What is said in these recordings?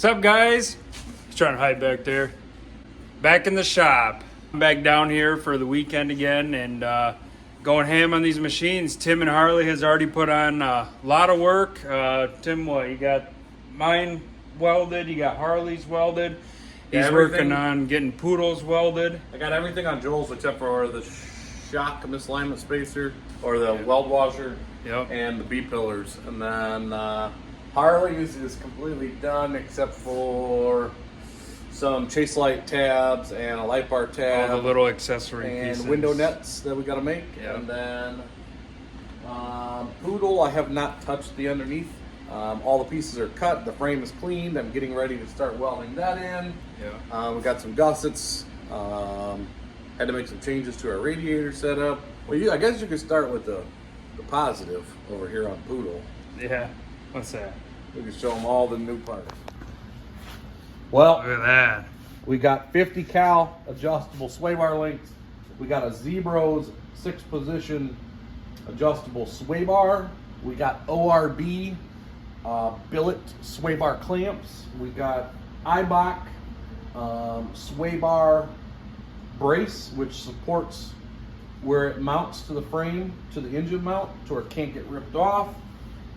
What's up, guys? He's trying to hide back there. Back in the shop. I'm back down here for the weekend again and going ham on these machines. Tim and Harley has already put on a lot of work. Tim, what? You got mine welded, you got Harley's welded. He's working on getting Poodle's welded. I got everything on Joel's except for the shock misalignment spacer or the weld washer and the B-pillars. And then Harley's is completely done except for some chase light tabs and a light bar tab. All the little accessory and pieces. window nets that we got to make. Yep. And then Poodle, I have not touched the underneath. All the pieces are cut. The frame is cleaned. I'm getting ready to start welding that in. Yeah. We got some gussets. Had to make some changes to our radiator setup. Well, I guess you could start with the positive over here on Poodle. Yeah. What's that? We can show them all the new parts. Well, Look at that. we got 50 cal adjustable sway bar links. We got a Zebro's 6-position adjustable sway bar. We got ORB billet sway bar clamps. We got IBOC sway bar brace, which supports where it mounts to the frame, to the engine mount, to where it can't get ripped off.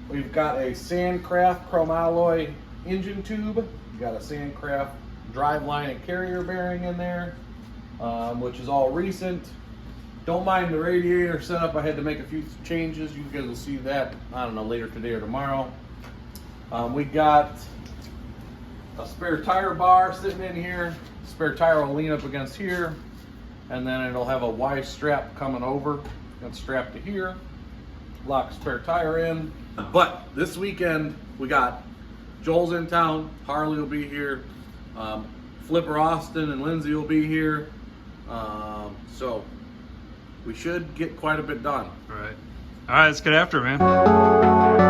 We've got a Sandcraft chrome alloy engine tube. We've got a Sandcraft drive line and carrier bearing in there, which is all recent. Don't mind the radiator setup. I had to make a few changes. You guys will see that, I don't know, later today or tomorrow. We got a spare tire bar sitting in here. Spare tire will lean up against here, and then it'll have a Y strap coming over and strapped to here. Lock spare tire in. But this weekend we got Joel's in town. Harley will be here. Flipper Austin and Lindsay will be here. So we should get quite a bit done. All right, let's get after it, man.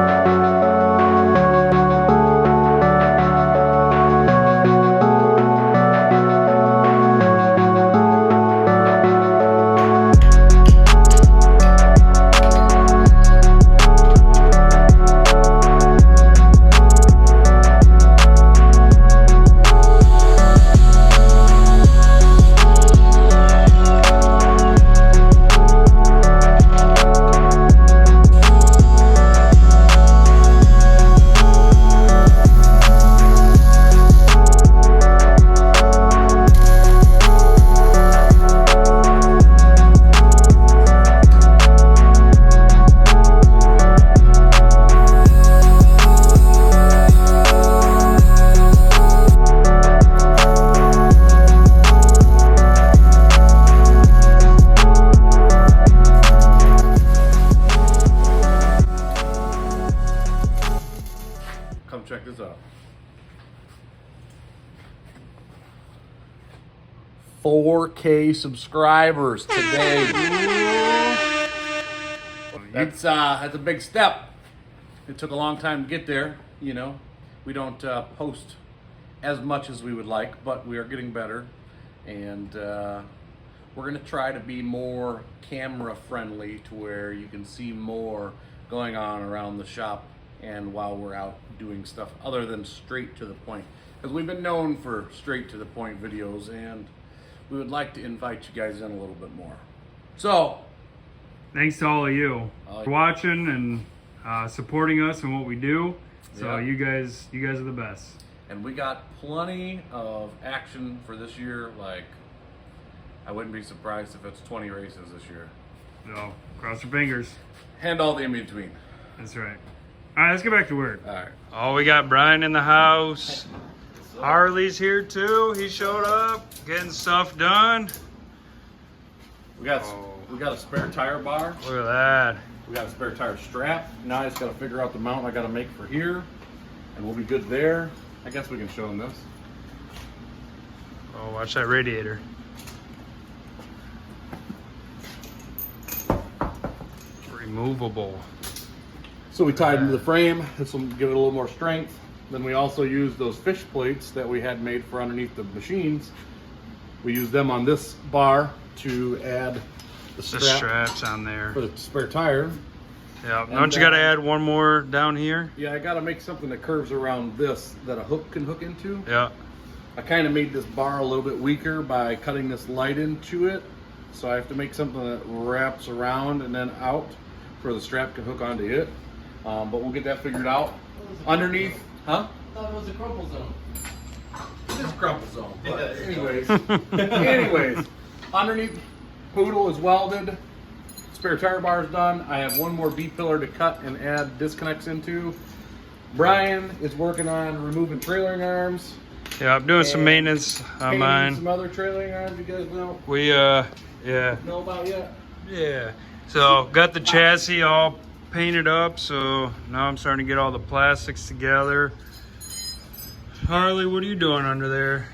Check this out. 4K subscribers today. That's a big step. It took a long time to get there. You know, we don't post as much as we would like, but we are getting better, and we're gonna try to be more camera friendly to where you can see more going on around the shop and while we're out doing stuff other than straight to the point, because we've been known for straight to the point videos, and we would like to invite you guys in a little bit more. So Thanks to all of you for watching and supporting us and what we do. So you guys are the best. And we got plenty of action for this year. Like, I wouldn't be surprised if it's 20 races this year. So cross your fingers. And all the in between. That's right. All right, let's get back to work. All right. Oh, we got Brian in the house. Harley's here too. He showed up, getting stuff done. We got a spare tire bar. Look at that. We got a spare tire strap. Now I just got to figure out the mount I got to make for here, and we'll be good there. I guess we can show them this. Oh, watch that radiator. Removable. So we tied into the frame. This will give it a little more strength. Then we also used those fish plates that we had made for underneath the machines. We used them on this bar to add the straps straps on there for the spare tire. Yeah. Don't you got to add one more down here? Yeah, I got to make something that curves around this that a hook can hook into. Yeah. I kind of made this bar a little bit weaker by cutting this light into it. So I have to make something that wraps around and then out where the strap can hook onto it. But we'll get that figured out. Underneath, huh? I thought it was a crumple zone. It is crumple zone. But anyways, underneath poodle is welded. Spare tire bar is done. I have one more B-pillar to cut and add disconnects into. Brian is working on removing trailering arms. Yeah, I'm doing some maintenance on mine. Some other trailering arms you guys know? We, yeah. Know about yet? Yeah. So, got the chassis all painted up, so now I'm starting to get all the plastics together. Harley, what are you doing under there?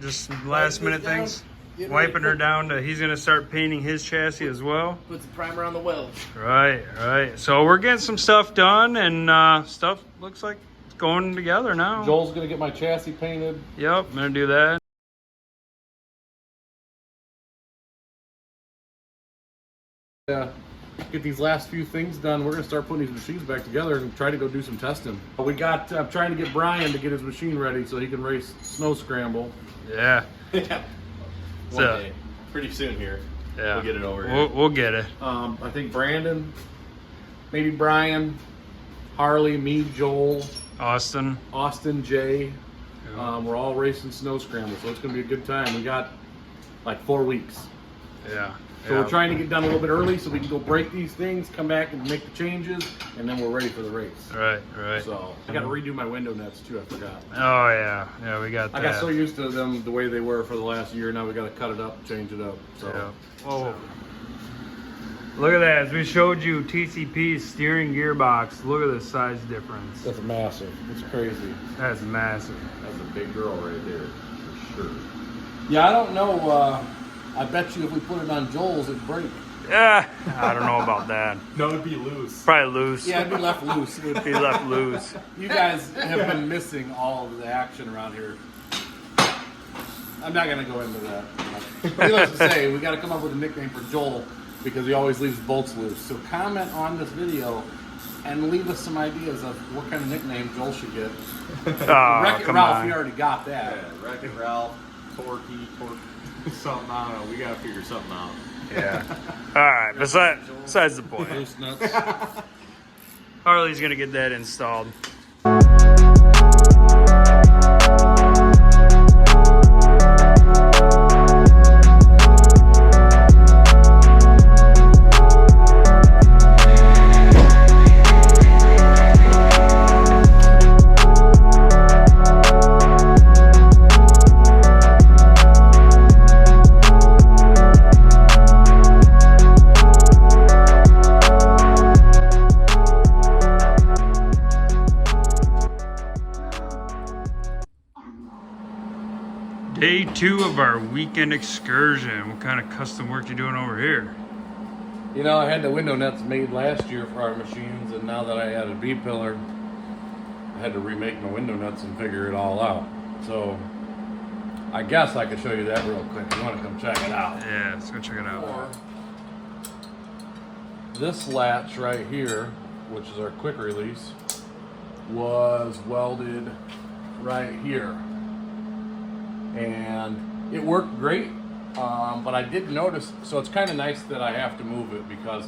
Just last minute things? Wiping her down to, he's gonna start painting his chassis as well. Put some primer on the weld. Right. So we're getting some stuff done, and stuff looks like it's going together now. Joel's gonna get my chassis painted. Yep, I'm gonna do that. Yeah. Get these last few things done. We're gonna start putting these machines back together and try to go do some testing. I'm trying to get Brian to get his machine ready so he can race snow scramble. Yeah. One day. Pretty soon here. Yeah. We'll get it over here. We'll get it. I think Brandon, maybe Brian, Harley, me, Joel, Austin, Jay. Yeah. We're all racing snow scramble, so it's gonna be a good time. We got like 4 weeks. Yeah. So we're trying to get done a little bit early so we can go break these things, come back and make the changes, and then we're ready for the race. Right. So I got to redo my window nets too. I forgot. Oh yeah, we got that. I got so used to them the way they were for the last year. Now we got to cut it up, change it up. So. Yeah. Whoa. Look at that. As we showed you TCP's steering gearbox, look at the size difference. That's massive. It's crazy. That's massive. That's a big girl right there, for sure. Yeah, I don't know. I bet you if we put it on Joel's, it'd break. Yeah, I don't know about that. No, it'd be loose. Probably loose. Yeah, it'd be left loose. Be left loose. You guys have been missing all of the action around here. I'm not going to go into that. Needless to say, we got to come up with a nickname for Joel because he always leaves bolts loose. So comment on this video and leave us some ideas of what kind of nickname Joel should get. Oh, Wreck-It come Ralph, on. you already got that. Yeah, Wreck-It Ralph, Torque, something, I don't know. We got to figure something out. Yeah. All right. Besides the point, Loose nuts. Harley's gonna get that installed. Day 2 of our weekend excursion. What kind of custom work you doing over here? You know, I had the window nets made last year for our machines, and now that I added B-pillar, I had to remake my window nuts and figure it all out. So, I guess I could show you that real quick. You want to come check it out? Yeah, let's go check it out. This latch right here, which is our quick release, was welded right here. And it worked great, but I did notice, so it's kind of nice that I have to move it because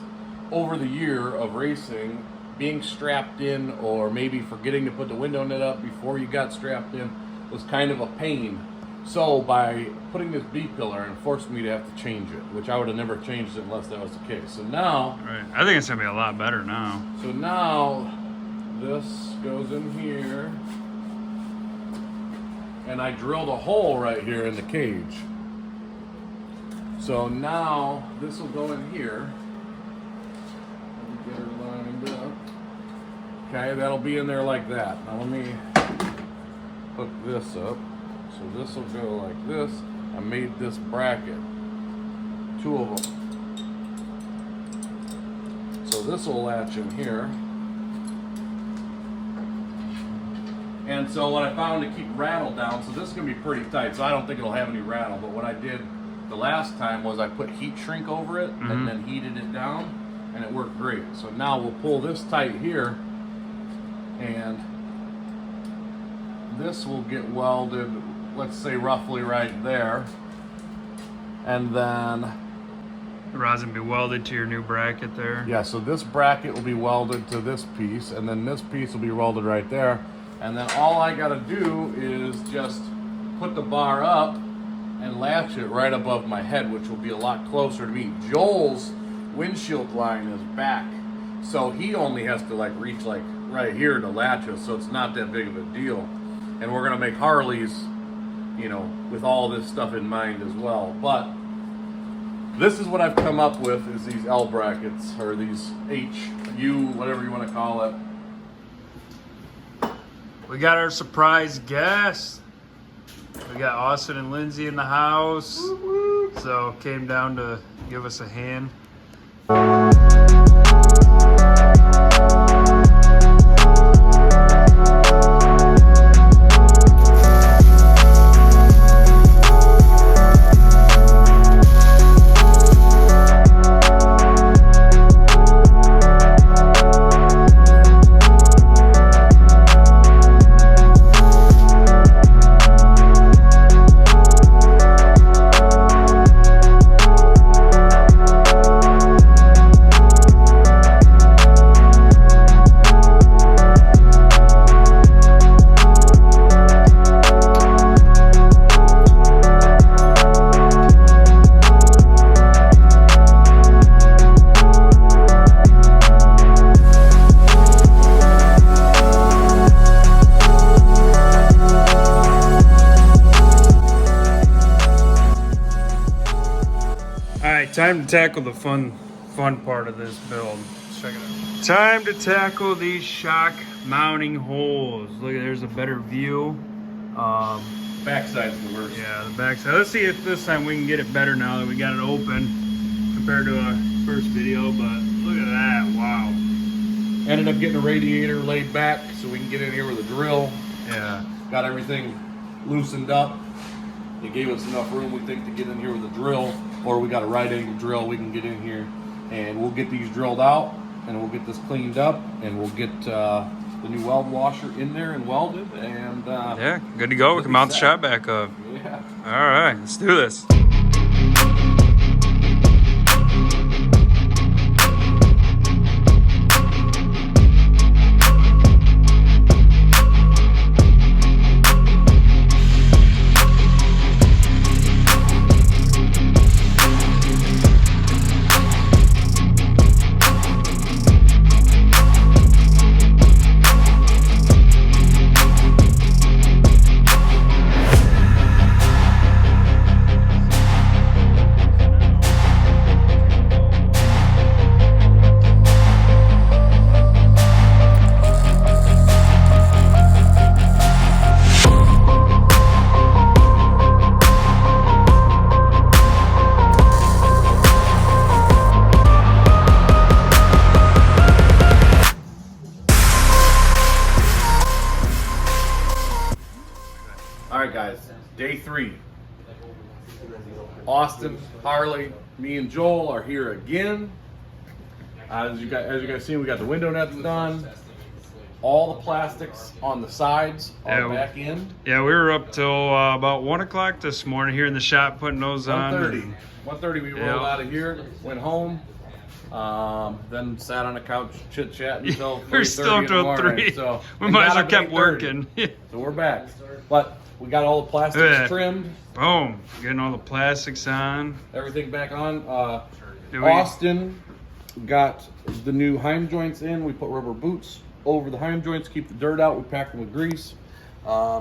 over the year of racing, being strapped in or maybe forgetting to put the window net up before you got strapped in was kind of a pain. So by putting this B-pillar, it forced me to have to change it, which I would have never changed it unless that was the case. So now, Right. I think it's gonna be a lot better now. so now this goes in here, and I drilled a hole right here in the cage. So now this will go in here. Let me get her lined up. Okay, that'll be in there like that. Now let me hook this up. So this will go like this. I made this bracket, 2 of them. So this will latch in here. And so what I found to keep rattle down, so this is going to be pretty tight, so I don't think it'll have any rattle, but what I did the last time was I put heat shrink over it and then heated it down. and it worked great. So now we'll pull this tight here, and this will get welded, let's say roughly right there, and then The rods will be welded to your new bracket there. yeah, so this bracket will be welded to this piece, and then this piece will be welded right there. And then all I gotta do is just put the bar up and latch it right above my head, which will be a lot closer to me. Joel's windshield line is back, so he only has to like reach like right here to latch us, so it's not that big of a deal. And we're gonna make Harleys, you know, with all this stuff in mind as well. But this is what I've come up with, is these L brackets, or these HU, whatever you want to call it. We got our surprise guest. We got Austin and Lindsay in the house. So came down to give us a hand. Time to tackle the fun part of this build. Let's check it out. Time to tackle these shock mounting holes. Look, there's a better view. Backside's the worst. Yeah, the backside. Let's see if this time we can get it better now that we got it open compared to our first video. But look at that! Wow. Ended up getting a radiator laid back so we can get in here with a drill. Yeah. Got everything loosened up. It gave us enough room, we think, to get in here with a drill, or we got a right angle drill. We can get in here, and we'll get these drilled out, and we'll get this cleaned up, and we'll get the new weld washer in there and welded, and yeah, good to go. We can mount the shop back up. Yeah. All right, let's do this. Alright guys, day 3. Austin, Harley, me and Joel are here again. As you guys see, we got the window nets done. All the plastics on the sides are back in. Yeah, we were up till about 1 o'clock this morning here in the shop putting those on. 1:30 we rolled out of here, went home, then sat on the couch chit-chatting until 3:30 We're still in the till morning. 3. So We might as well got kept up at 8:30. working. So we're back. But we got all the plastics trimmed. Boom. Getting all the plastics on. Everything back on. Do we- Austin got the new heim joints in. We put rubber boots over the heim joints, keep the dirt out. We packed them with grease.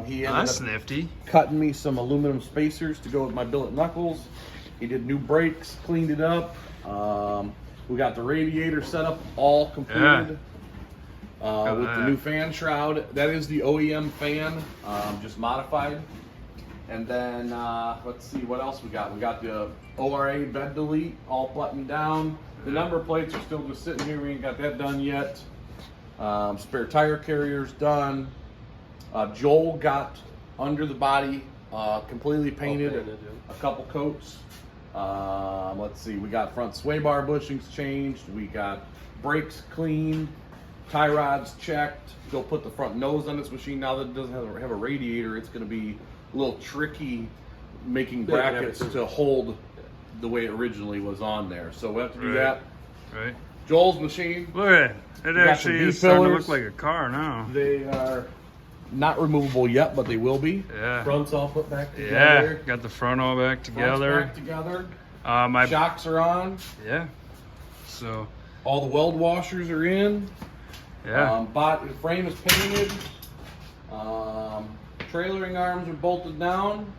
He ended That's up nifty. cutting me some aluminum spacers to go with my billet knuckles. He did new brakes, cleaned it up. We got the radiator set up, all completed. With the new fan shroud. That is the OEM fan, just modified. And then, let's see what else we got. We got the ORA bed delete all buttoned down. The number plates are still just sitting here. We ain't got that done yet. Spare tire carriers done. Joel got under the body completely painted, a couple coats. Let's see, we got front sway bar bushings changed. We got brakes cleaned, tie rods checked. Go put the front nose on this machine. Now that it doesn't have a radiator, it's going to be a little tricky making brackets to hold the way it originally was on there. So we have to do that. Right. Joel's machine. Look at it. It actually is starting to look like a car now. They are not removable yet, but they will be. Yeah. Fronts all put back together. Yeah. Got the front all back together. Front's back together. My Shocks are on. Yeah. So. All the weld washers are in. Yeah. Frame is painted. Trailering arms are bolted down.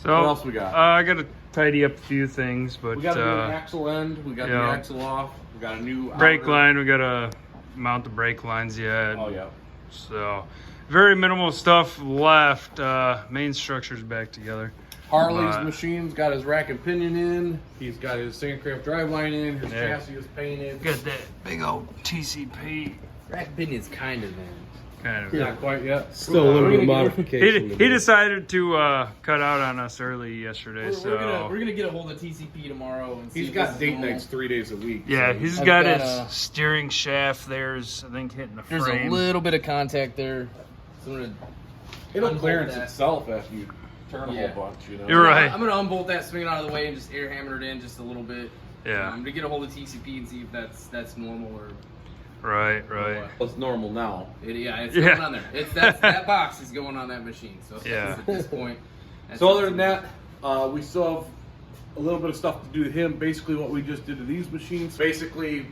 So what else we got? I got to tidy up a few things, but We got a new axle end. We got the axle off. We got a new brake outer line. We got to mount the brake lines yet. Oh yeah. So very minimal stuff left. Main structure's back together. Harley's machine's got his rack and pinion in. He's got his Sandcraft driveline in. His chassis is painted. Got that big old TCP. Rack and pinion's kind of in. Kind of. Not quite yet. Still a little bit of modification. He decided to cut out on us early yesterday. We're gonna get a hold of TCP tomorrow and see. He's if got this is date normal. nights 3 days a week. Yeah, so he's I've got got his steering shaft. There's, I think, hitting the There's frame. a little bit of contact there. So I'm gonna it'll unbolt clearance that. itself after you turn a Yeah. whole bunch. You know. You're right. I'm gonna unbolt that, swing it out of the way, and just air hammer it in just a little bit. Yeah. I'm gonna get a hold of TCP and see if that's normal or. Right. what. It's normal now. It's going on there. That box is going on that machine. So Yeah. at this point. So other than that, we still have a little bit of stuff to do to him. Basically what we just did to these machines. Basically,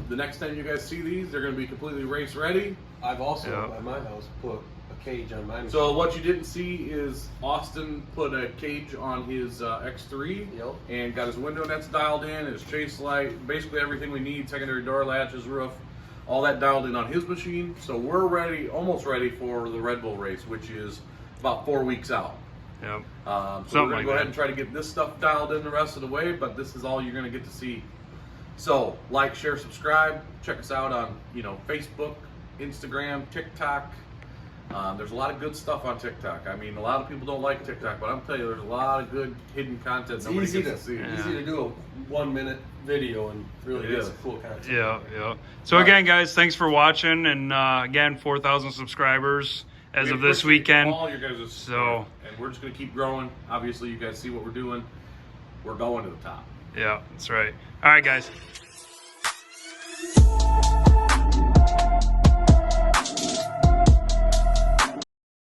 the next time you guys see these, they're going to be completely race ready. I've also, at my house, put a cage on mine. So what you didn't see is Austin put a cage on his X3 and got his window nets dialed in, his chase light, basically everything we need, secondary door latches, roof, all that dialed in on his machine. So we're ready, almost ready for the Red Bull race, which is about 4 weeks out. Yep. So we're Something going to like go ahead that. and try to get this stuff dialed in the rest of the way, but this is all you're going to get to see. So like, share, subscribe. Check us out on Facebook, Instagram, TikTok. There's a lot of good stuff on TikTok. I mean, a lot of people don't like TikTok, but I'm telling you, there's a lot of good hidden content nobody easy gets to see. Easy to do a 1 minute video and really It get is. some cool content. Yeah. So again, guys, thanks for watching, and again, 4,000 subscribers as We of this appreciate weekend. all your guys' support, and we're just going to keep growing. Obviously, you guys see what we're doing. We're going to the top. Yeah, that's right. All right, guys.